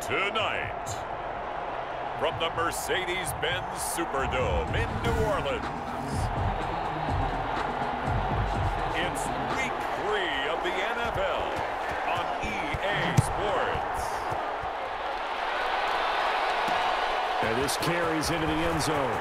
Tonight, from the Mercedes-Benz Superdome in New Orleans, it's Week 3 of the NFL on EA Sports. And this carries into the end zone.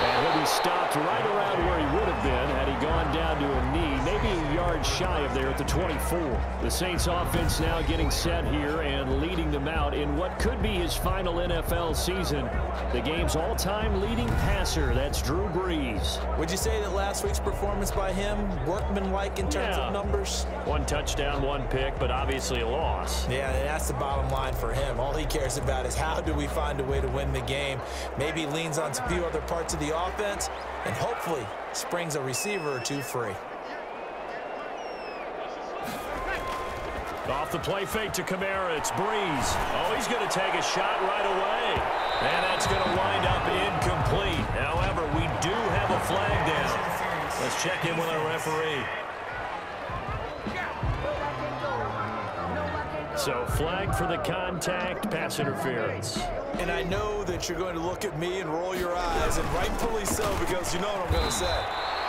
And he'll be stopped right around where he would have been had he gone down to a knee, maybe a yard shy of there at the 24. The Saints offense now getting set here and leading them out in what could be his final NFL season. The game's all-time leading passer, that's Drew Brees. Would you say that last week's performance by him, workmanlike in terms of numbers? 1 touchdown, 1 pick, but obviously a loss. Yeah, that's the bottom line for him. All he cares about is how do we find a way to win the game. Maybe leans on a few other parts of the offense, and hopefully springs a receiver or two free. Off the play fake to Kamara, it's Brees. Oh, he's going to take a shot right away. And that's going to wind up incomplete. However, we do have a flag down. Let's check in with our referee. So, flag for the contact, pass interference. And I know that you're going to look at me and roll your eyes, and rightfully so, because you know what I'm going to say.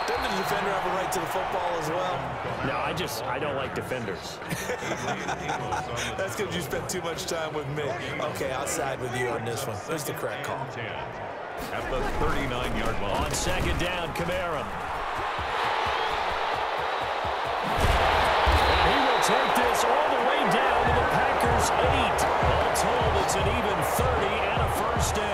Doesn't the defender have a right to the football as well? No, I don't like defenders. That's because you spent too much time with me. Okay, I'll side with you on this one. There's the correct call. At the 39-yard line. On second down, Kamara. And he will take this all the way down to the Packers' 8. All told, it's an even 30 and a first down.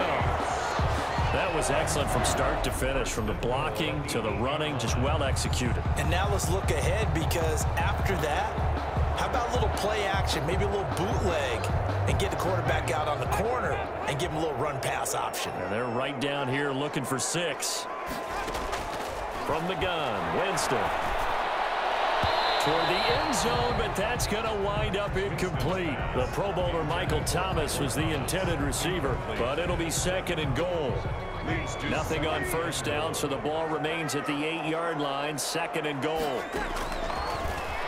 That was excellent from start to finish, from the blocking to the running, just well executed. And now let's look ahead, because after that, how about a little play action, maybe a little bootleg, and get the quarterback out on the corner and give him a little run-pass option. And they're right down here looking for 6. From the gun, Winston. Toward the end zone, but that's going to wind up incomplete. The Pro Bowler Michael Thomas was the intended receiver, but it'll be second and goal. Nothing on first down, so the ball remains at the 8-yard line, second and goal.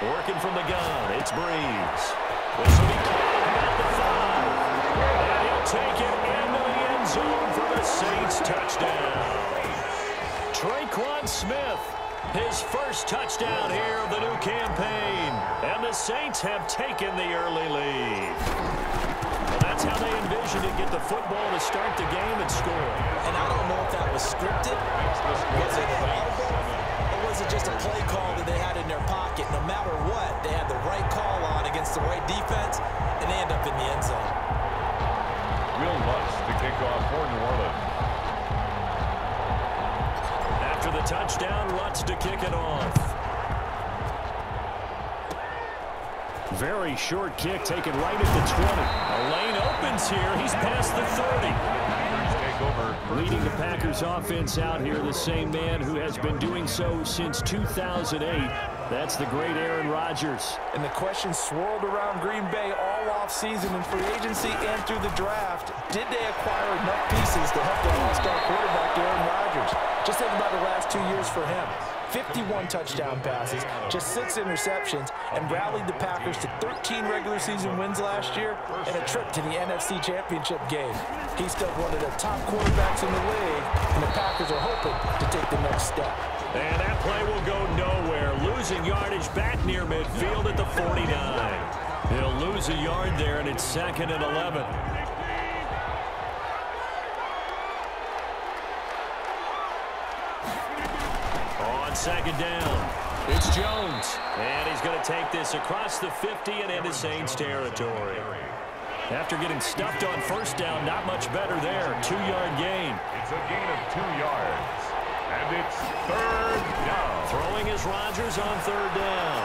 Working from the gun, it's Brees. This will be caught at the 5. And he'll take it into the end zone for the Saints touchdown. Traquan Smith. His first touchdown here of the new campaign. And the Saints have taken the early lead. Well, that's how they envisioned it, get the football to start the game and score. And I don't know if that was scripted. Was it audible? Or was it just a play call that they had in their pocket? No matter what, they had the right call on against the right defense, and they end up in the end zone. Will Lutz to kick off for New Orleans. After the touchdown, Lutz to kick it off. Very short kick taken right at the 20. A lane opens here. He's past the 30. Leading the Packers offense out here, the same man who has been doing so since 2008. That's the great Aaron Rodgers. And the question swirled around Green Bay all offseason in free agency and through the draft. Did they acquire enough pieces to help their all-star quarterback, Aaron Rodgers? Just think about the last 2 years for him. 51 touchdown passes, just 6 interceptions, and rallied the Packers to 13 regular season wins last year and a trip to the NFC Championship game. He's still one of the top quarterbacks in the league, and the Packers are hoping to take the next step. And that play will go nowhere. Losing yardage back near midfield at the 49. He'll lose a yard there, and it's second and 11. On second down, it's Jones. And he's going to take this across the 50 and into Saints territory. After getting stuffed on first down, not much better there. 2-yard gain. It's a gain of 2 yards. And it's third down. Throwing is Rodgers on third down.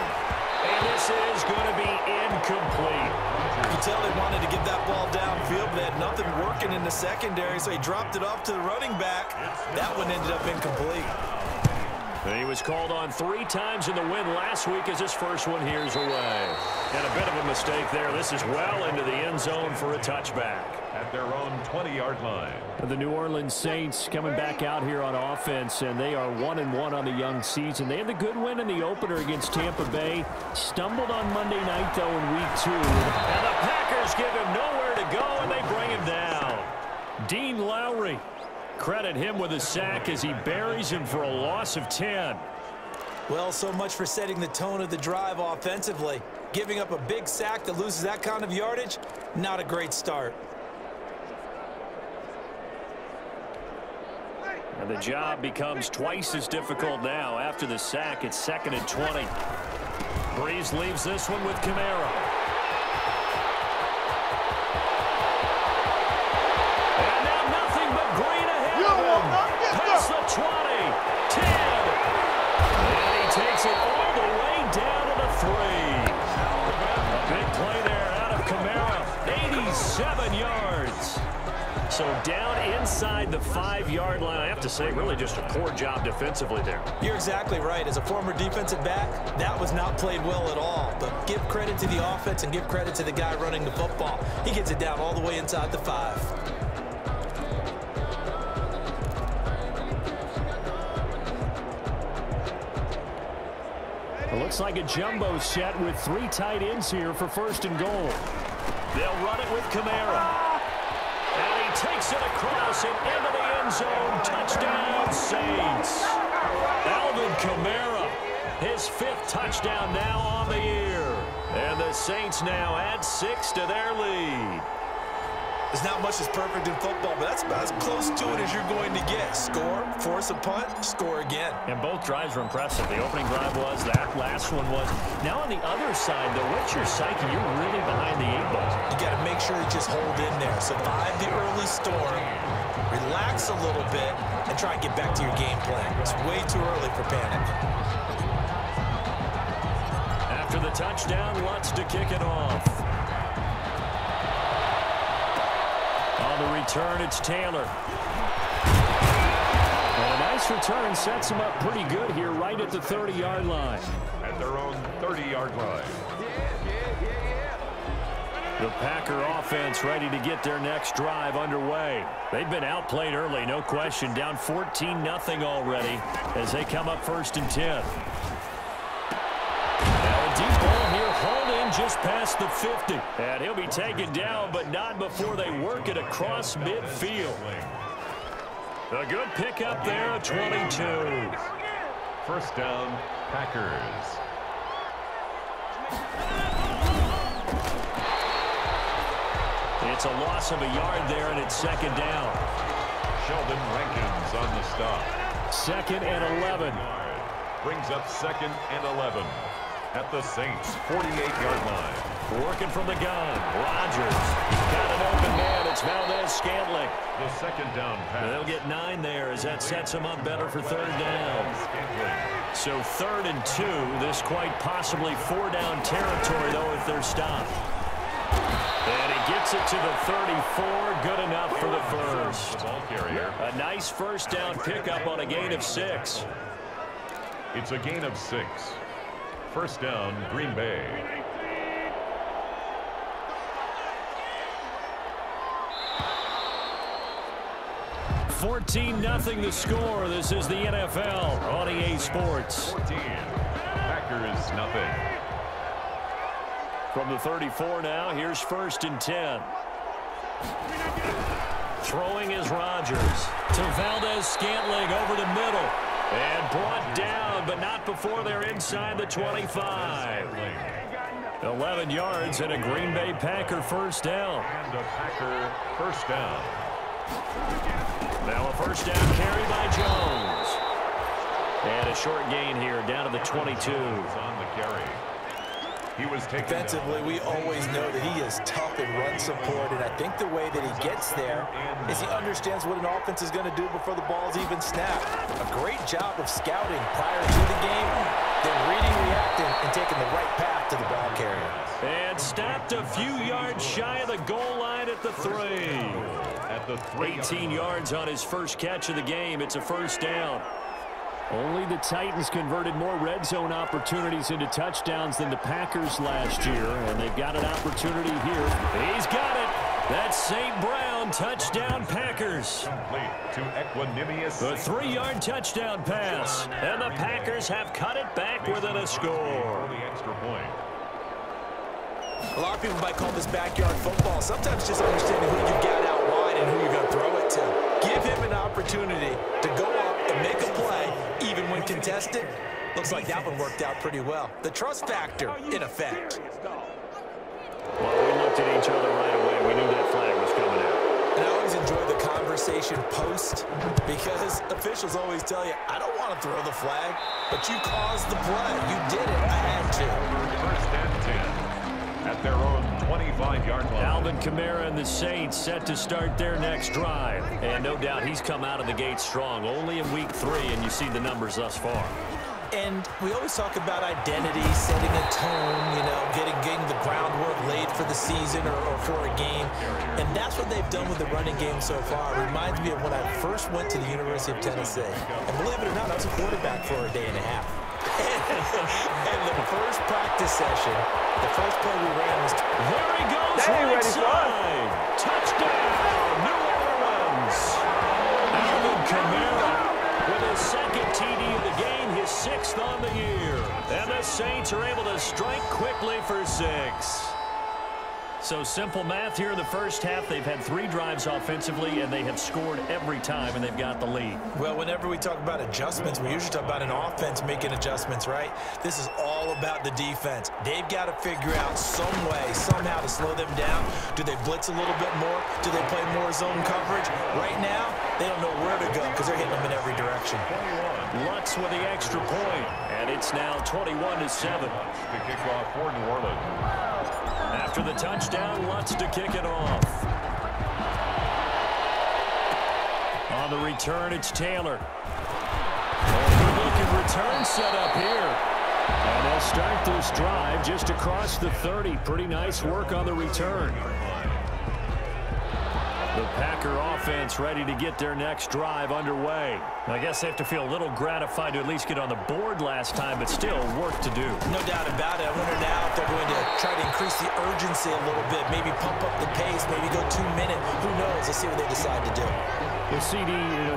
And this is going to be incomplete. You can tell they wanted to get that ball downfield, but they had nothing working in the secondary, so he dropped it off to the running back. That one ended up incomplete. He was called on 3 times in the win last week as his first one here's away. And a bit of a mistake there. This is well into the end zone for a touchback. At at their own 20-yard line. The New Orleans Saints coming back out here on offense, and they are 1-1 on the young season. They had the good win in the opener against Tampa Bay. Stumbled on Monday night, though, in Week 2. And the Packers give him nowhere to go, and they bring him down. Dean Lowry, credit him with a sack as he buries him for a loss of 10. Well, so much for setting the tone of the drive offensively. Giving up a big sack that loses that kind of yardage, not a great start. And the job becomes twice as difficult now. After the sack, it's 2nd and 20. Breeze leaves this one with Kamara. And now nothing but green ahead of him. Past the 20, 10. And he takes it all the way down to the 3. A big play there out of Kamara. 87 yards. So down inside the 5-yard line. I have to say, really just a poor job defensively there. You're exactly right. As a former defensive back, that was not played well at all. But give credit to the offense and give credit to the guy running the football. He gets it down all the way inside the 5. It looks like a jumbo set with 3 tight ends here for 1st and goal. They'll run it with Kamara. And he takes it across and into the end zone. Touchdown, Saints. Alvin Kamara, his 5th touchdown now on the year. And the Saints now add 6 to their lead. There's not much that's perfect in football, but that's about as close to it as you're going to get. Score, force a punt, score again. And both drives were impressive. The opening drive was, that last one was. Now on the other side, though, what's your psyche? You're really behind the 8 ball. You got to make sure you just hold in there. Survive the early storm, relax a little bit, and try and get back to your game plan. It's way too early for panic. After the touchdown, Lutz to kick it off. On the return, it's Taylor. And a nice return sets him up pretty good here right at the 30-yard line. At their own 30-yard line. The Packer offense ready to get their next drive underway. They've been outplayed early, no question. Down 14-0 already as they come up 1st and 10. Now a deep ball here, hauled in just past the 50. And he'll be taken down, but not before they work it across midfield. A good pickup there at 22. 1st down, Packers. It's a loss of a yard there, and it's 2nd down. Sheldon Rankins on the stop. 2nd and 11. Brings up 2nd and 11 at the Saints' 48-yard line. Working from the gun. Rodgers got an open man. It's Valdez-Scantling. The 2nd down pass. They'll get 9 there as that sets them up better for 3rd down. So 3rd and 2. This quite possibly 4-down territory, though, if they're stopped. And he gets it to the 34. Good enough for the 1st. The ball carrier. A nice 1st down pickup on a gain of 6. It's a gain of 6. 1st down, Green Bay. $14-0 the score. This is the NFL on EA Sports. 14. Packers nothing. From the 34 now, here's 1st and 10. Throwing is Rodgers to Valdez-Scantling over the middle. And brought down, but not before they're inside the 25. 11 yards and a Green Bay Packer 1st down. And a Packer 1st down. Now a 1st down carry by Jones. And a short gain here down to the 22. On the carry. He was taken Defensively, we always know that he is tough in run support, and I think the way that he gets there is he understands what an offense is going to do before the ball's even snapped. A great job of scouting prior to the game, then reading, reacting, and taking the right path to the ball carrier. And stopped a few yards shy of the goal line at the 3. At the 3. 18 yards on his first catch of the game. It's a 1st down. Only the Titans converted more red zone opportunities into touchdowns than the Packers last year, and they've got an opportunity here. He's got it. That's St. Brown, touchdown Packers. Complete to Equanimous. The 3-yard touchdown pass. And the Packers have cut it back within a score. For the extra point. A lot of people might call this backyard football. Sometimes just understanding who you got out wide and who you're going to throw it to. Give him an opportunity to go up and make a play, even when contested. Looks like that one worked out pretty well. The trust factor in effect. Well, we looked at each other right away. We knew that flag was coming out. And I always enjoy the conversation post because officials always tell you, I don't want to throw the flag, but you caused the play. You did it. I had to. First and 10 at their own 25-yard line. Alvin Kamara and the Saints set to start their next drive. And no doubt he's come out of the gate strong. Only in week 3, and you see the numbers thus far. And we always talk about identity, setting a tone, you know, getting the groundwork laid for the season or for a game. And that's what they've done with the running game so far. It reminds me of when I first went to the University of Tennessee. And believe it or not, I was a quarterback for a day and a half. And the first practice session, the first play we ran was... There he goes, right side. Touchdown, New Orleans. Alvin Kamara with his second TD of the game, his 6th on the year. And the Saints are able to strike quickly for 6. So simple math here in the first half. They've had 3 drives offensively, and they have scored every time, and they've got the lead. Well, whenever we talk about adjustments, we usually talk about an offense making adjustments, right? This is all about the defense. They've got to figure out some way, somehow to slow them down. Do they blitz a little bit more? Do they play more zone coverage? Right now, they don't know where to go because they're hitting them in every direction. Lutz with the extra point, and it's now 21-7. The kickoff for New Orleans. After the touchdown, Lutz to kick it off. On the return, it's Taylor. Good-looking return set up here. And they'll start this drive just across the 30. Pretty nice work on the return. The Packer offense ready to get their next drive underway. I guess they have to feel a little gratified to at least get on the board last time, but still work to do. No doubt about it. I wonder now if they're going to try to increase the urgency a little bit, maybe pump up the pace, maybe go 2-minute. Who knows? Let's see what they decide to do. Well, CD,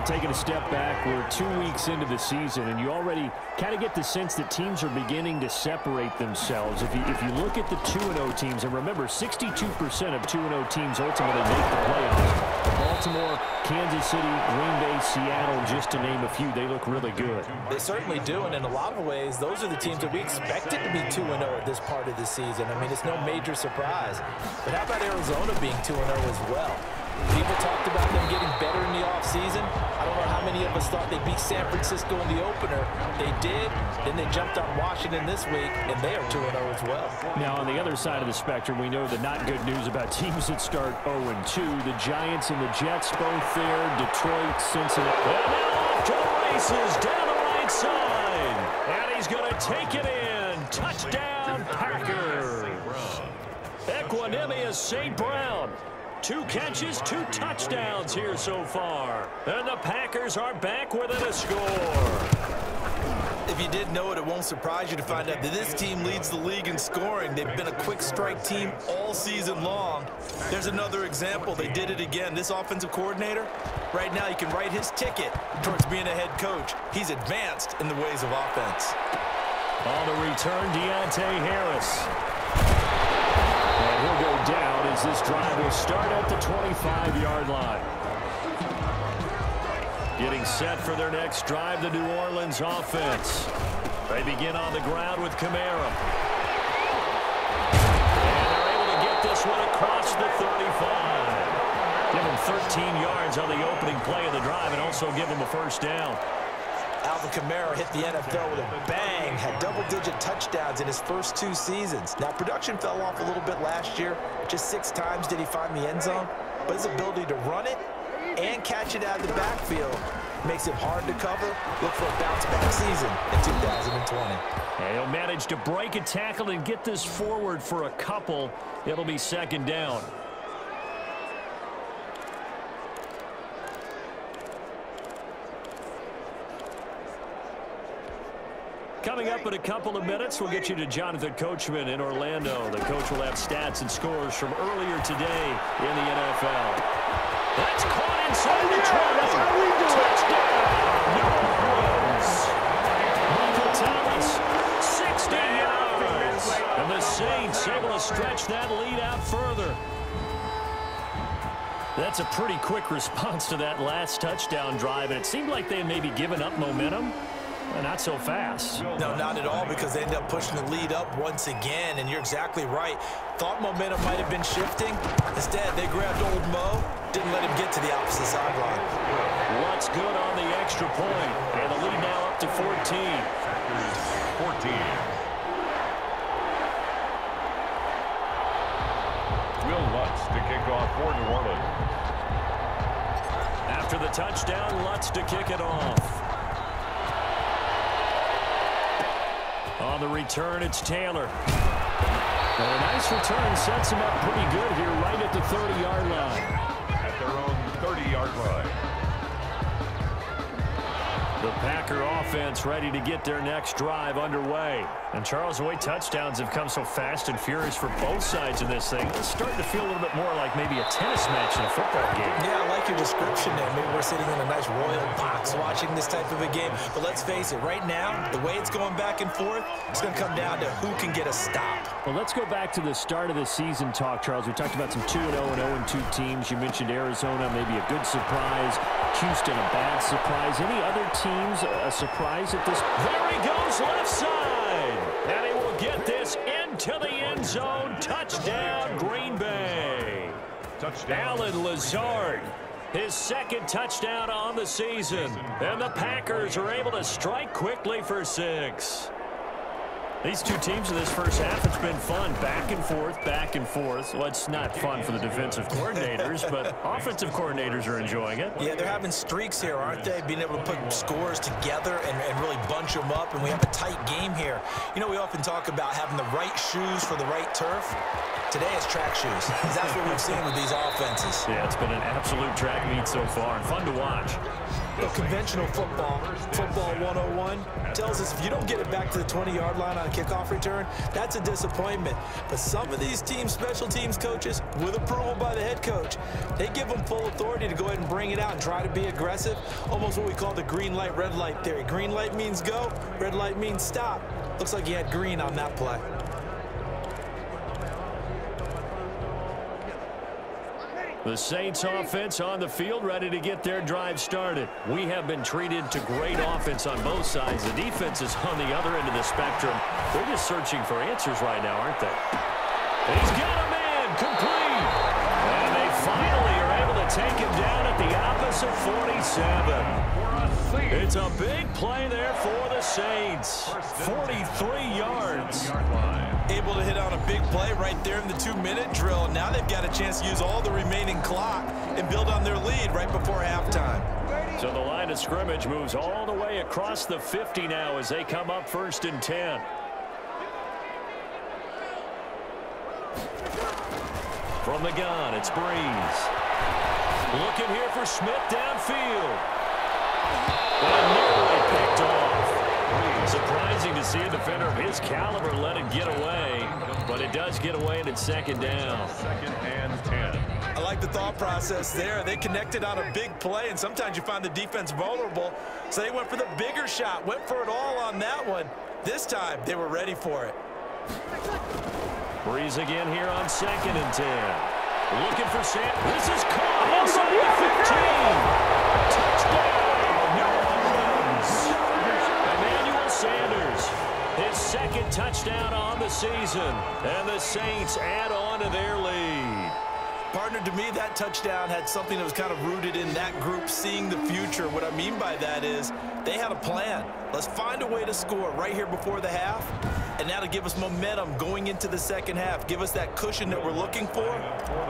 taking a step back, we're 2 weeks into the season, and you already kind of get the sense that teams are beginning to separate themselves. If you look at the 2-0 teams, and remember, 62% of 2-0 teams ultimately make the playoffs. Baltimore, Kansas City, Green Bay, Seattle, just to name a few, they look really good. They certainly do, and in a lot of ways, those are the teams that we expected to be 2-0 at this part of the season. I mean, it's no major surprise. But how about Arizona being 2-0 as well? People talked about them getting better in the offseason. I don't know how many of us thought they beat San Francisco in the opener. They did. Then they jumped on Washington this week, and they are 2-0 as well. Now, on the other side of the spectrum, we know the not good news about teams that start 0-2. The Giants and the Jets both there. Detroit, Cincinnati. And now off to the races down the right side. And he's going to take it in. Touchdown, Packers. Equanimous St. Brown. 2 catches, 2 touchdowns here so far. And the Packers are back within a score. If you didn't know it, it won't surprise you to find out that this team leads the league in scoring. They've been a quick strike team all season long. There's another example. They did it again. This offensive coordinator, right now he can write his ticket towards being a head coach. He's advanced in the ways of offense. On the return, Deontay Harris. And he'll go down as this drive will start at the 25-yard line. Getting set for their next drive, the New Orleans offense. They begin on the ground with Kamara. And they're able to get this one across the 35. Give him 13 yards on the opening play of the drive and also give him a first down. Alvin Kamara hit the NFL with a bang, had double-digit touchdowns in his first 2 seasons. Now, production fell off a little bit last year. Just 6 times did he find the end zone. But his ability to run it and catch it out of the backfield makes it hard to cover. Look for a bounce-back season in 2020. And he'll manage to break a tackle and get this forward for a couple. It'll be second down. Coming up in a couple of minutes, we'll get you to Jonathan Coachman in Orlando. The coach will have stats and scores from earlier today in the NFL. That's caught inside the 20. Touchdown, New Orleans. Michael Thomas, 60 yards. And the Saints able to stretch that lead out further. That's a pretty quick response to that last touchdown drive, and it seemed like they had maybe given up momentum. Not so fast. No, not at all, because they ended up pushing the lead up once again, and you're exactly right. Thought momentum might have been shifting. Instead, they grabbed old Mo, didn't let him get to the opposite sideline. What's good on the extra point, and the lead now up to 14. 14. Will Lutz to kick off for New Orleans. After the touchdown, Lutz to kick it off. On the return, it's Taylor. And a nice return sets him up pretty good here right at the 30-yard line. At their own 30-yard line. The Packer offense ready to get their next drive underway. And Charles, the way touchdowns have come so fast and furious for both sides of this thing, it's starting to feel a little bit more like maybe a tennis match in a football game. Yeah, I like your description there. Maybe we're sitting in a nice royal box watching this type of a game. But let's face it, right now, the way it's going back and forth, it's going to come down to who can get a stop. Well, let's go back to the start of the season talk, Charles. We talked about some 2-0 and 0-2 teams. You mentioned Arizona, maybe a good surprise. Houston, a bad surprise. Any other teams a surprise at this? There he goes, left side. And he will get this into the end zone. Touchdown, Green Bay. Touchdown. Allen Lazard, his second touchdown on the season. And the Packers are able to strike quickly for 6. These two teams in this first half, it's been fun. Back and forth, back and forth. Well, it's not fun for the defensive coordinators, but offensive coordinators are enjoying it. Yeah, they're having streaks here, aren't they? Being able to put scores together and really bunch them up, and we have a tight game here. You know, we often talk about having the right shoes for the right turf. Today it's track shoes. That's what we've seen with these offenses. Yeah, it's been an absolute track meet so far, and fun to watch. Conventional football 101, tells us if you don't get it back to the 20-yard line on a kickoff return, that's a disappointment. But some of these teams, special teams coaches, with approval by the head coach, they give them full authority to go ahead and bring it out and try to be aggressive, almost what we call the green light, red light theory. Green light means go, red light means stop. Looks like he had green on that play. The Saints offense on the field, ready to get their drive started. We have been treated to great offense on both sides. The defense is on the other end of the spectrum. They're just searching for answers right now, aren't they? He's got a man, complete. And they finally are able to take him down at the opposite 47. It's a big play there for the Saints. 43 yards. Able to hit on a big play right there in the 2-minute drill. Now they've got a chance to use all the remaining clock and build on their lead right before halftime. So the line of scrimmage moves all the way across the 50 now as they come up 1st and 10. From the gun, it's Breeze. Looking here for Smith downfield. And nearly picked off. Surprising to see a defender of his caliber let it get away, but it does get away and it's 2nd down. 2nd and 10. I like the thought process there. They connected on a big play, and sometimes you find the defense vulnerable, so they went for the bigger shot, went for it all on that one. This time, they were ready for it. Breeze again here on 2nd and 10. Looking for Sam. This is caught inside the 15. Touchdown, New Orleans. Emmanuel Sanders, his 2nd touchdown on the season, and the Saints add on to their lead. Partner, to me, that touchdown had something that was kind of rooted in that group seeing the future. What I mean by that is they had a plan. Let's find a way to score right here before the half, and that'll give us momentum going into the 2nd half, give us that cushion that we're looking for.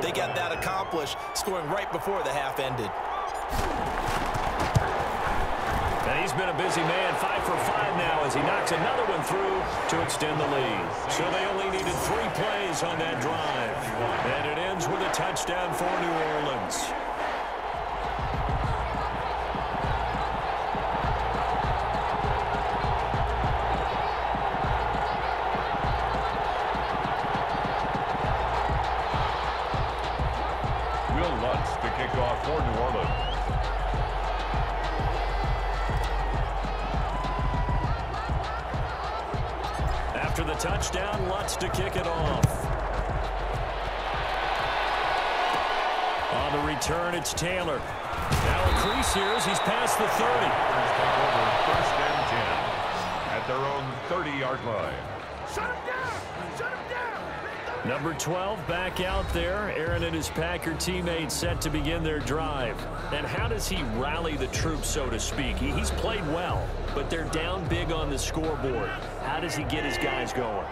They got that accomplished, scoring right before the half ended. And he's been a busy man, 5 for 5 now as he knocks another one through to extend the lead. So they only needed 3 plays on that drive. And it ends with a touchdown for New Orleans. After the touchdown, Lutz to kick it off. On the return, it's Taylor. Now a crease here as he's past the 30. First and 10 at their own 30-yard line. Shut him down! Shut him down! Number 12 back out there. Aaron and his Packer teammates set to begin their drive. And how does he rally the troops, so to speak? He's played well, but they're down big on the scoreboard. How does he get his guys going?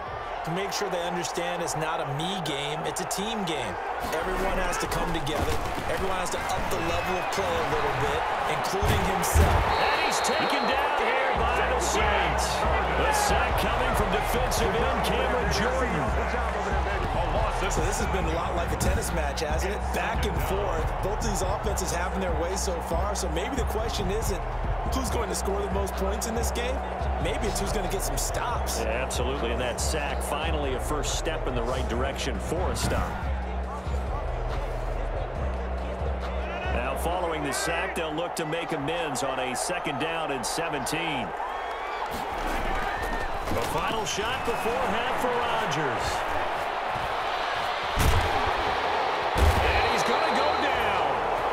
To make sure they understand it's not a me game, it's a team game. Everyone has to come together. Everyone has to up the level of play a little bit, including himself. And he's taken down here by the Saints. The sack coming from defensive end Cameron Jordan. So this has been a lot like a tennis match, hasn't it? Back and forth. Both these offenses having their way so far. So maybe the question isn't who's going to score the most points in this game. Maybe it's who's going to get some stops. Yeah, absolutely. And that sack, finally a first step in the right direction for a stop. Now following the sack, they'll look to make amends on a 2nd down and 17. The final shot before half for Rodgers.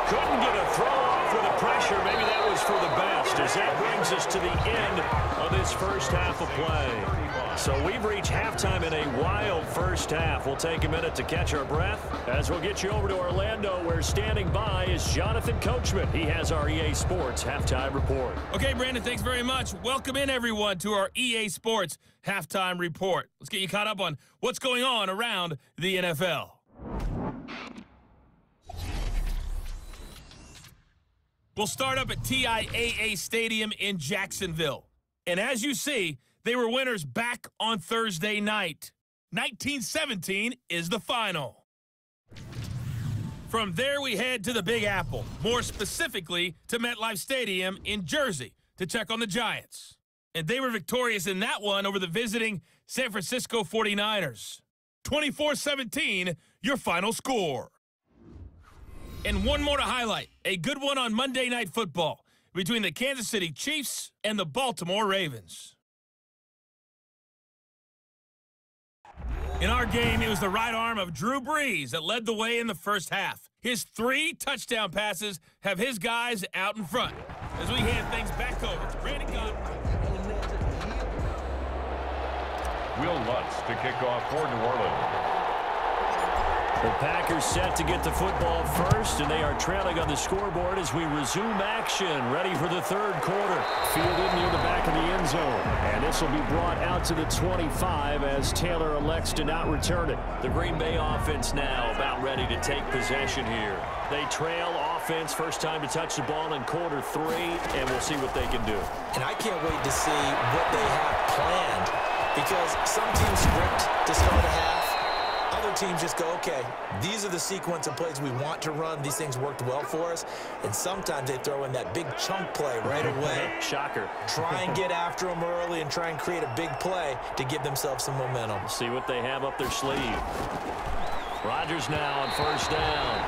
Couldn't get a throw off with the pressure. Maybe that was for the best, as that brings us to the end of this first half of play. So we've reached halftime in a wild first half. We'll take a minute to catch our breath as we'll get you over to Orlando, where standing by is Jonathan Coachman. He has our EA Sports Halftime Report. Okay, Brandon, thanks very much. Welcome in, everyone, to our EA Sports Halftime Report. Let's get you caught up on what's going on around the NFL. We'll start up at TIAA Stadium in Jacksonville. And as you see, they were winners back on Thursday night. 19-17 is the final. From there, we head to the Big Apple, more specifically to MetLife Stadium in Jersey, to check on the Giants. And they were victorious in that one over the visiting San Francisco 49ers. 24-17, your final score. And one more to highlight, a good one on Monday Night Football between the Kansas City Chiefs and the Baltimore Ravens. In our game, it was the right arm of Drew Brees that led the way in the first half. His 3 touchdown passes have his guys out in front. As we hand things back over to Brandon Gunn. Will Lutz to kick off for New Orleans. The Packers set to get the football first, and they are trailing on the scoreboard as we resume action, ready for the 3rd quarter. Fielded near the back of the end zone, and this will be brought out to the 25 as Taylor elects to not return it. The Green Bay offense now about ready to take possession here. They trail offense, first time to touch the ball in quarter 3, and we'll see what they can do. And I can't wait to see what they have planned, because some teams script to start a half. Other teams just go, okay, these are the sequence of plays we want to run. These things worked well for us. And sometimes they throw in that big chunk play right away. Shocker. Try and get after them early and try and create a big play to give themselves some momentum. See what they have up their sleeve. Rodgers now on first down.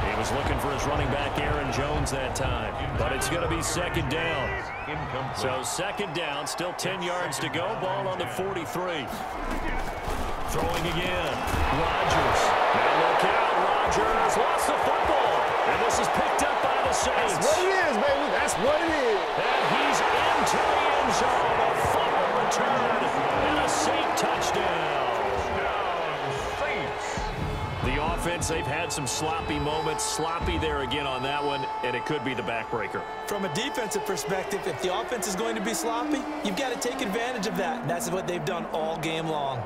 He was looking for his running back, Aaron Jones, that time. But it's going to be 2nd down. So 2nd down, still 10 yards to go. Ball on the 43. Throwing again. Rodgers. Now look out. Rodgers lost the football. And this is picked up by the Saints. That's what it is, baby. That's what it is. And he's into the end zone. A fumble return and a Saint touchdown. The offense, they've had some sloppy moments. Sloppy there again on that one, and it could be the backbreaker. From a defensive perspective, if the offense is going to be sloppy, you've got to take advantage of that. And that's what they've done all game long.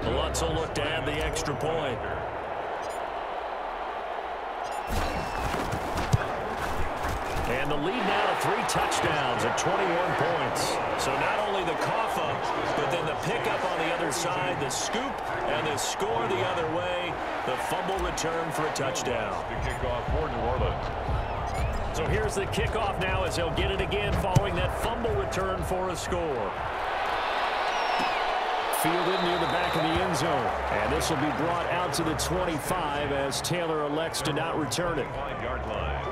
Lutz will look to add the extra point. And the lead now to 3 touchdowns at 21 points. So not only the cough up, but then the pickup on the other side, the scoop, and the score the other way. The fumble return for a touchdown. The kickoff for New Orleans. So here's the kickoff now as he'll get it again following that fumble return for a score. Fielded near the back of the end zone. And this will be brought out to the 25 as Taylor elects to not return it. 5-yard line.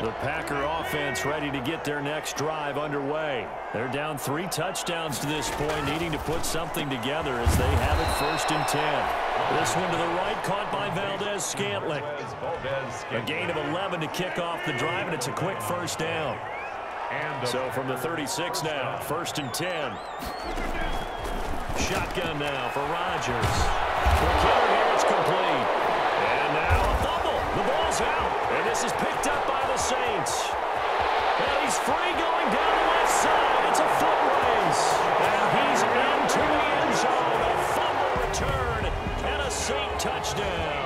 The Packer offense ready to get their next drive underway. They're down 3 touchdowns to this point, needing to put something together as they have it 1st and 10. This one to the right, caught by Valdez-Scantling. A gain of 11 to kick off the drive, and it's a quick 1st down. So from the 36 now, 1st and 10. Shotgun now for Rodgers. Quick hitter here, it's complete. And now a fumble. The ball's out, and this is picked up by the Saints. And he's free going down the left side. It's a foot race. And he's into the end zone. A fumble return and a Saint touchdown.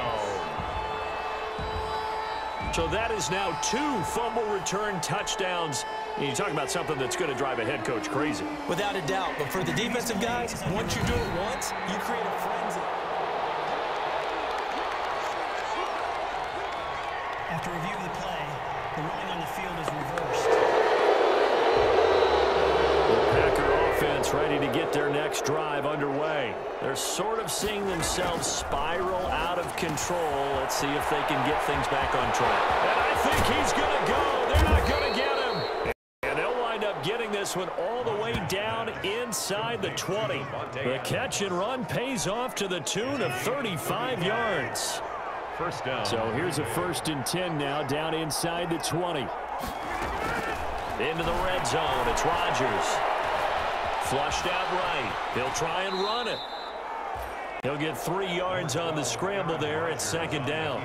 So that is now 2 fumble return touchdowns. You talk about something that's going to drive a head coach crazy. Without a doubt. But for the defensive guys, once you do it once, you create a frenzy. After review of the play, the ruling on the field is reversed. The Packer offense ready to get their next drive underway. They're sort of seeing themselves spiral out of control. Let's see if they can get things back on track. And I think he's going to go. They're not going to get him. And they'll wind up getting this one all the way down inside the 20. The catch and run pays off to the tune of 35 yards. 1st down. So here's a 1st and 10 now, down inside the 20. Into the red zone. It's Rodgers. Flushed out right. He'll try and run it. He'll get 3 yards on the scramble there at 2nd down.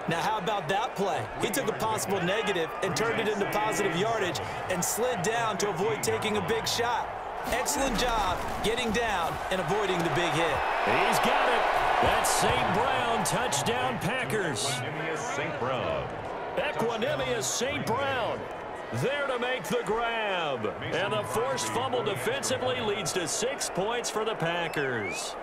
Now, how about that play? He took a possible negative and turned it into positive yardage and slid down to avoid taking a big shot. Excellent job getting down and avoiding the big hit. He's got it. That's St. Brown. Touchdown, Packers. Equanimous St. Brown. Equanimous St. Brown there to make the grab. And the forced fumble defensively leads to 6 points for the Packers.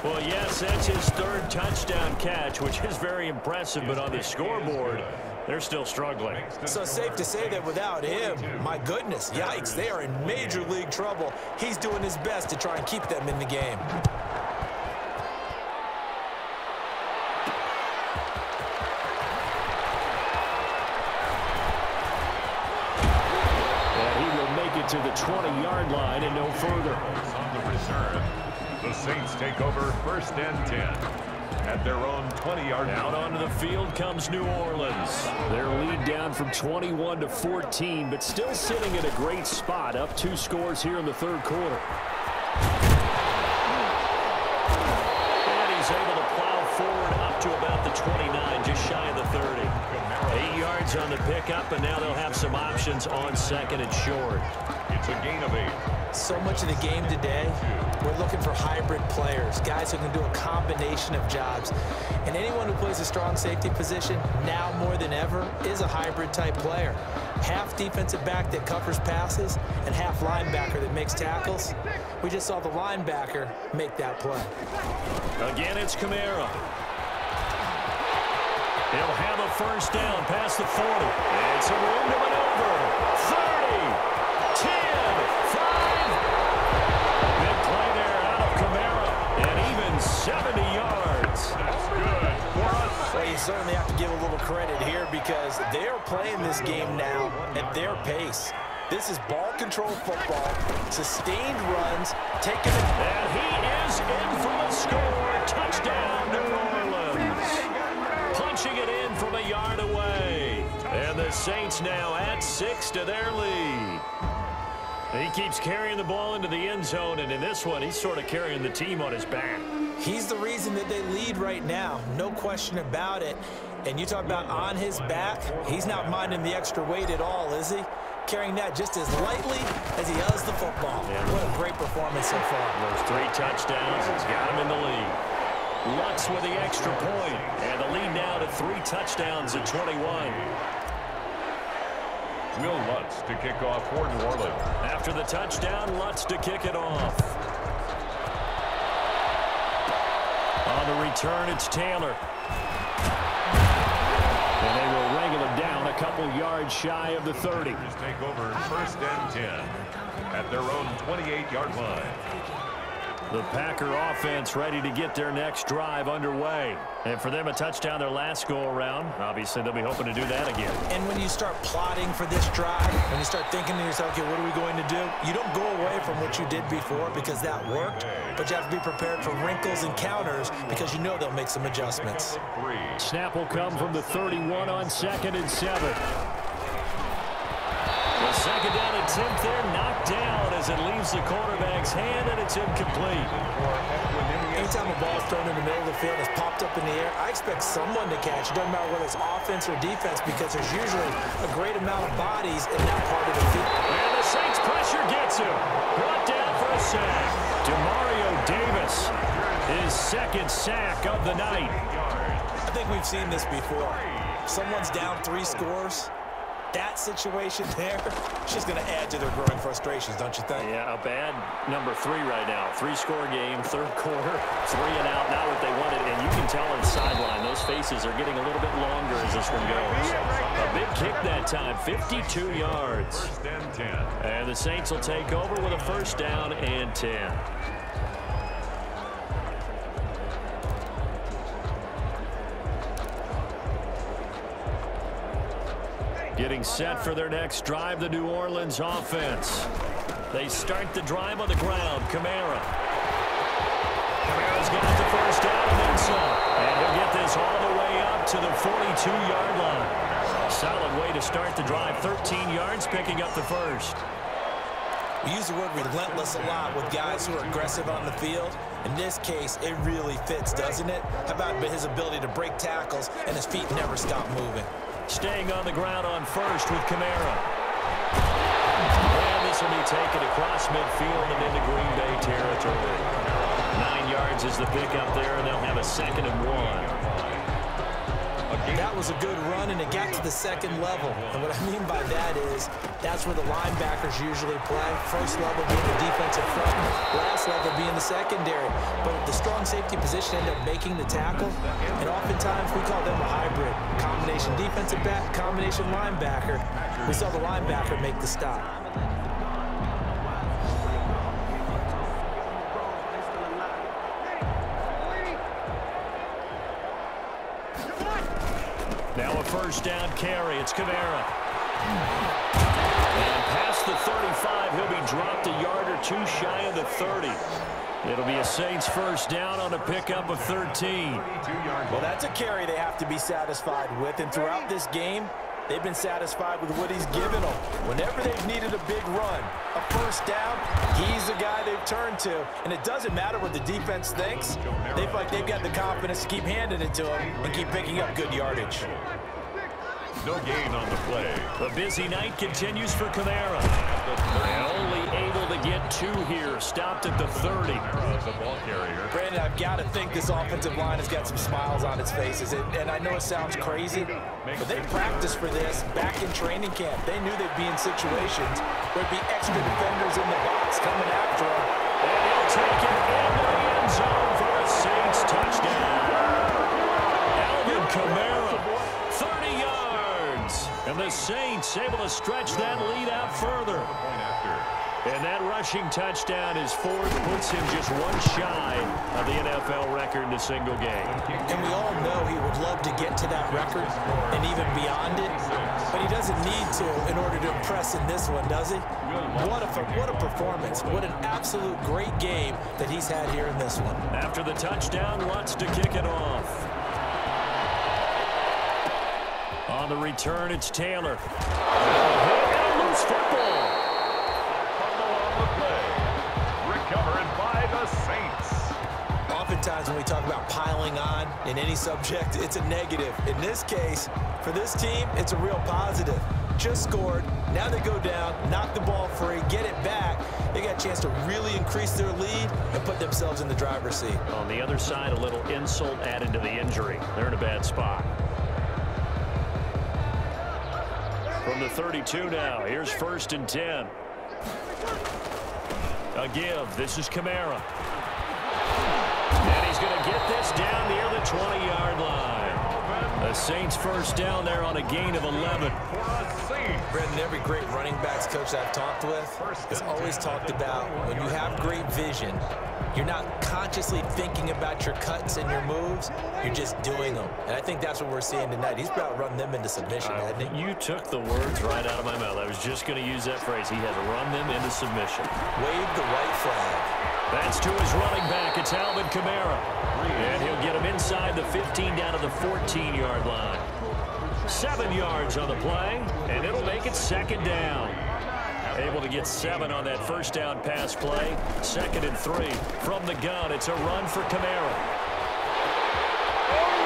Well, yes, that's his 3rd touchdown catch, which is very impressive, but on the scoreboard, they're still struggling. So safe to say that without him, my goodness, yikes, they are in major league trouble. He's doing his best to try and keep them in the game. To the 20-yard line and no further. On the return, the Saints take over 1st and 10 at their own 20-yard line. Out onto the field comes New Orleans. Their lead down from 21 to 14, but still sitting at a great spot, up 2 scores here in the 3rd quarter. And he's able to plow forward up to about the 29, just shy of the 30. 8 yards on the pickup, and now they'll have some options on 2nd and short. It's a gain of 8. So much of the game today, we're looking for hybrid players, guys who can do a combination of jobs. And anyone who plays a strong safety position, now more than ever, is a hybrid type player. Half defensive back that covers passes and half linebacker that makes tackles. We just saw the linebacker make that play. Again, it's Kamara. He'll have a 1st down past the 40. And some room to maneuver. 30, 10, 5. Big play there out of Kamara. And even 70 yards. That's good for us. Well, you certainly have to give a little credit here because they're playing this game now at their pace. This is ball control football, sustained runs, taking it. And he is in for the score. Touchdown, New Orleans. Punching it in from a yard away. And the Saints now add 6 to their lead. He keeps carrying the ball into the end zone, and in this one, he's sort of carrying the team on his back. He's the reason that they lead right now, no question about it. And you talk about on his back, he's not minding the extra weight at all, is he? Carrying that just as lightly as he does the football. Yeah. What a great performance so far. Those 3 touchdowns, it's got him in the lead. Lutz with the extra point, and the lead now to 3 touchdowns at 21. Will Lutz to kick off for New Orleans. After the touchdown, Lutz to kick it off. On the return, it's Taylor. And they will wrangle him down a couple yards shy of the 30. Take over 1st and 10 at their own 28-yard line. The Packer offense ready to get their next drive underway. And for them, a touchdown their last go-around. Obviously, they'll be hoping to do that again. And when you start plotting for this drive, when you start thinking to yourself, okay, what are we going to do? You don't go away from what you did before because that worked, but you have to be prepared for wrinkles and counters because you know they'll make some adjustments. Snap will come from the 31 on 2nd and 7. The second down attempt there knocked down as it leaves the quarterback's hand, and it's incomplete. Anytime a ball's thrown in the middle of the field, it's popped up in the air, I expect someone to catch. It doesn't matter whether it's offense or defense because there's usually a great amount of bodies in that part of the field. And the Saints pressure gets him. Brought down for a sack. DeMario Davis, his second sack of the night. I think we've seen this before. Someone's down 3 scores. That situation there, it's just going to add to their growing frustrations, don't you think? Yeah, a bad number 3 right now. 3-score game, 3rd quarter, 3 and out, not what they wanted. And you can tell on the sideline, those faces are getting a little bit longer as this one goes. A big kick that time, 52 yards. First and 10. And the Saints will take over with a 1st down and 10. Getting set for their next drive, the New Orleans offense. They start the drive on the ground. Kamara. Kamara's got the 1st down and then some. And he'll get this all the way up to the 42-yard line. Solid way to start the drive. 13 yards, picking up the 1st. We use the word relentless a lot with guys who are aggressive on the field. In this case, it really fits, doesn't it? How about his ability to break tackles and his feet never stop moving? Staying on the ground on 1st with Kamara. And this will be taken across midfield and into Green Bay territory. 9 yards is the pickup there, and they'll have a 2nd and 1. That was a good run, and it got to the 2nd level. And what I mean by that is that's where the linebackers usually play. 1st level being the defensive front, last level being the secondary. But the strong safety position ended up making the tackle, and oftentimes we call them a hybrid. Combination defensive back, combination linebacker. We saw the linebacker make the stop. Now a 1st down carry. It's Kamara. And past the 35, he'll be dropped a yard or 2 shy of the 30. It'll be a Saints 1st down on a pickup of 13. Well, that's a carry they have to be satisfied with. And throughout this game, they've been satisfied with what he's given them. Whenever they've needed a big run, a 1st down, he's the guy they've turned to. And it doesn't matter what the defense thinks. They feel like they've got the confidence to keep handing it to him and keep picking up good yardage. No gain on the play. The busy night continues for Kamara. And only able to get 2 here. Stopped at the 30. The ball carrier. Brandon, I've got to think this offensive line has got some smiles on its faces. And I know it sounds crazy, but they practiced for this back in training camp. They knew they'd be in situations where there'd be extra defenders in the box coming after them. And he'll take it into the end zone for a Saints touchdown. Alvin Kamara, 30 yards. And the Saints able to stretch that lead out further. And that rushing touchdown is 4th, puts him just 1 shy of the NFL record in a single game. And we all know he would love to get to that record and even beyond it, but he doesn't need to in order to impress in this one, does he? What a performance. What an absolute great game that he's had here in this one. After the touchdown, wants to kick it off. On the return, it's Taylor. And a loose football. Recovered by the Saints. Oftentimes when we talk about piling on in any subject, it's a negative. In this case, for this team, it's a real positive. Just scored. Now they go down, knock the ball free, get it back. They got a chance to really increase their lead and put themselves in the driver's seat. On the other side, a little insult added to the injury. They're in a bad spot. From the 32 now, here's 1st and 10. A give. This is Kamara. And he's going to get this down near the 20-yard line. The Saints 1st down there on a gain of 11. Brendan, every great running backs coach I've talked with has always talked about when you have great vision, You're not consciously thinking about your cuts and your moves. You're just doing them. And I think that's what we're seeing tonight. He's about running them into submission, hasn't he? You took the words right out of my mouth. I was just going to use that phrase. He has run them into submission. Wave the white flag. That's to his running back. It's Alvin Kamara. And he'll get him inside the 15 down to the 14-yard line. 7 yards on the play, and it'll make it second down. Able to get 7 on that first down pass play. 2nd and 3 from the gun. It's a run for Kamara.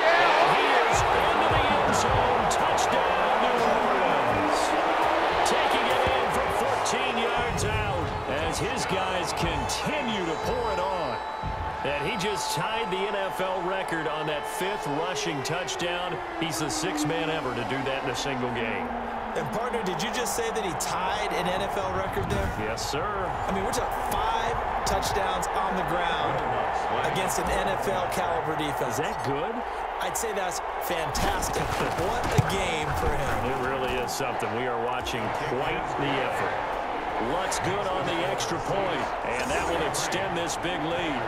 And he is into the end zone. Touchdown, New Orleans. Taking it in from 14 yards out as his guys continue to pour it on. And he just tied the NFL record on that 5th rushing touchdown. He's the 6th man ever to do that in a single game. And, partner, did you just say that he tied an NFL record there? Yes, sir. I mean, we're talking 5 touchdowns on the ground against an NFL-caliber defense. Is that good? I'd say that's fantastic. What a game for him. It really is something. We are watching quite the effort. Lutz good on the extra point, and that will extend this big lead.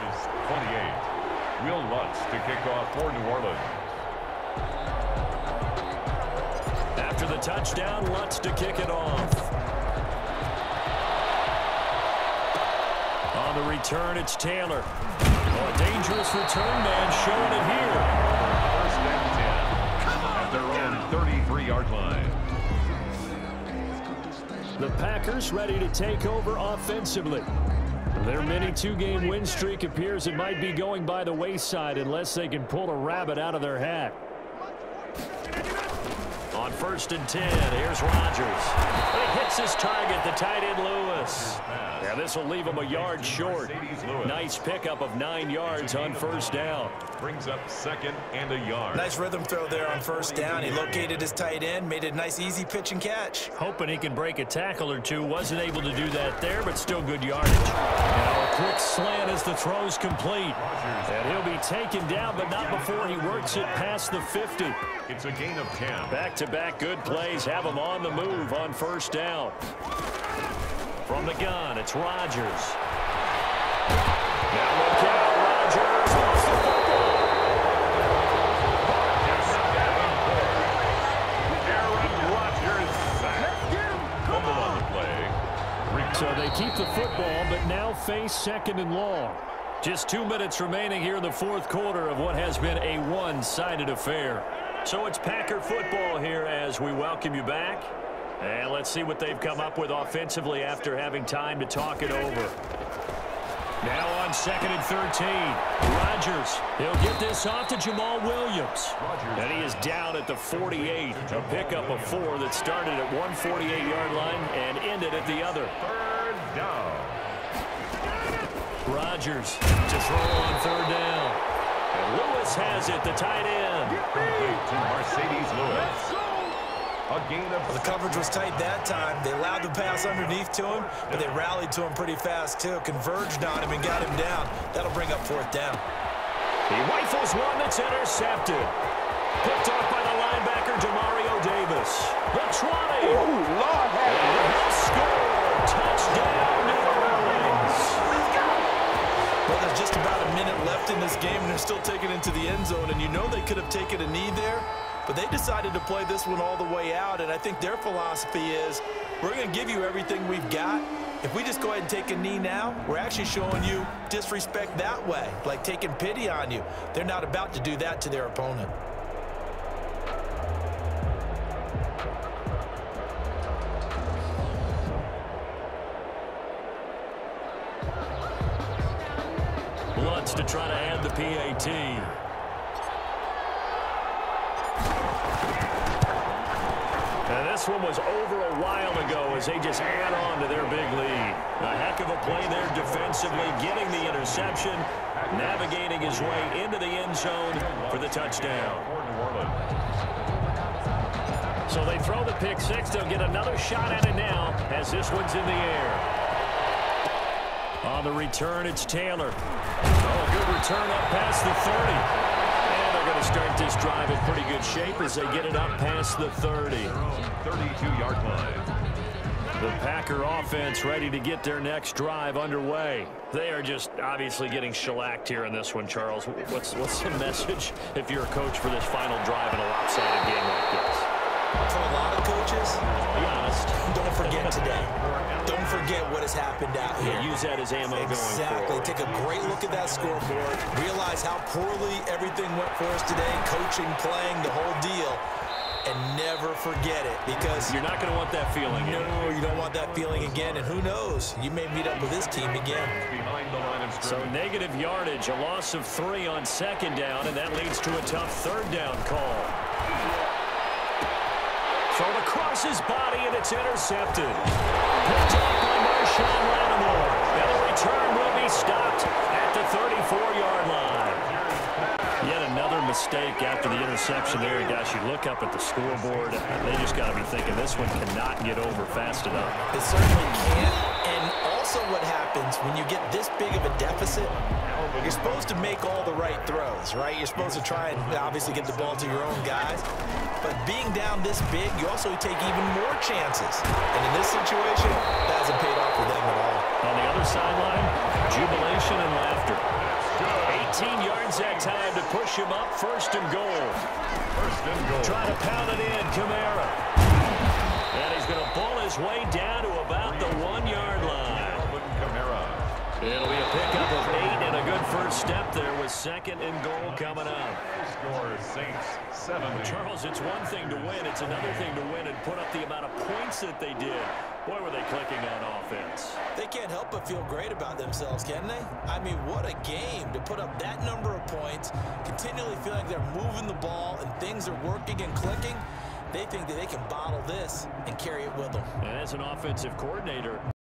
28. Will Lutz to kick off for New Orleans. After the touchdown, Lutz to kick it off. On the return, it's Taylor. Oh, a dangerous return man showing it here. 1st and 10 at their own 33-yard line. The Packers ready to take over offensively. Their mini 2-game win streak appears it might be going by the wayside unless they can pull a rabbit out of their hat. On 1st and 10, here's Rodgers. He hits his target, the tight end Lewis. Yeah, this will leave him a yard short. Nice pickup of 9 yards on 1st down. Brings up 2nd and a yard. Nice rhythm throw there on 1st down. He located his tight end, made a nice easy pitch and catch. Hoping he can break a tackle or two. Wasn't able to do that there, but still good yardage. Now a quick slant as the throw's complete. And he'll be taken down, but not before he works it past the 50. It's a gain of 10. Back-to-back good plays have him on the move on 1st down. From the gun, it's Rodgers. Now look out, Rodgers lost the football. Aaron Rodgers sacked. Fumble on the play. So they keep the football, but now face 2nd and long. Just 2 minutes remaining here in the 4th quarter of what has been a one-sided affair. So it's Packer football here as we welcome you back. And let's see what they've come up with offensively after having time to talk it over. Now on 2nd and 13. Rodgers, he'll get this off to Jamal Williams. And he is down at the 48. A pickup of 4 that started at 148-yard line and ended at the other. 3rd down. Rodgers to throw on 3rd down. And Lewis has it, the tight end. To Mercedes Lewis. A gain of... The coverage was tight that time. They allowed the pass underneath to him, but they rallied to him pretty fast, too. Converged on him and got him down. That'll bring up 4th down. He rifles one that's intercepted. Picked off by the linebacker, Demario Davis. The 20. Ooh, Lord have And he'll score. Touchdown, New Orleans. Well, there's just about a minute left in this game, and they're still taking it into the end zone. And you know they could have taken a knee there, but they decided to play this one all the way out. And I think their philosophy is, we're going to give you everything we've got. If we just go ahead and take a knee now, we're actually showing you disrespect that way, like taking pity on you. They're not about to do that to their opponent. Lutz to try to add the PAT. And this one was over a while ago as they just add on to their big lead. A heck of a play there defensively, getting the interception, navigating his way into the end zone for the touchdown. So they throw the pick six. They'll get another shot at it now as this one's in the air. On the return, it's Taylor. Oh, good return up past the 30. And they're going to start this drive in pretty good shape as they get it up past the 30. 32-yard line. The Packer offense ready to get their next drive underway. They are just obviously getting shellacked here in this one, Charles. What's the message if you're a coach for this final drive in a lopsided game like this? For a lot of coaches, Be honest. don't forget today. Don't forget what has happened out here. Use that as ammo going Exactly. forward. Take a great look at that scoreboard. Realize how poorly everything went for us today. Coaching, playing, the whole deal. And never forget it, because You're not going to want that feeling. no, you don't want that feeling again. And who knows? You may meet up with this team again. Behind the line of So scrimmage. negative yardage, a loss of 3 on 2nd down, and that leads to a tough 3rd down call. Thrown across his body, and it's intercepted. Picked off by Marshawn Lattimore. And the return will be stopped at the 34-yard line. Yet another mistake after the interception there. Gosh, you look up at the scoreboard, they just got to be thinking this one cannot get over fast enough. It certainly can. And also what happens when you get this big of a deficit, you're supposed to make all the right throws, right? You're supposed to try and obviously get the ball to your own guys. But being down this big, you also take even more chances. And in this situation, that hasn't paid off for them at all. On the other sideline, jubilation and laughter. 18 yards that time to push him up, 1st and goal. 1st and goal. Trying to pound it in, Kamara. And he's going to bull his way down to about the 1-yard line. Alvin Kamara. It'll be a pickup of 8 and a good first step there with 2nd and goal coming up. Score Saints 70. Charles, it's one thing to win. It's another thing to win and put up the amount of points that they did. Boy, were they clicking on offense. They can't help but feel great about themselves, can they? I mean, what a game to put up that number of points, continually feel like they're moving the ball and things are working and clicking. They think that they can bottle this and carry it with them. And as an offensive coordinator,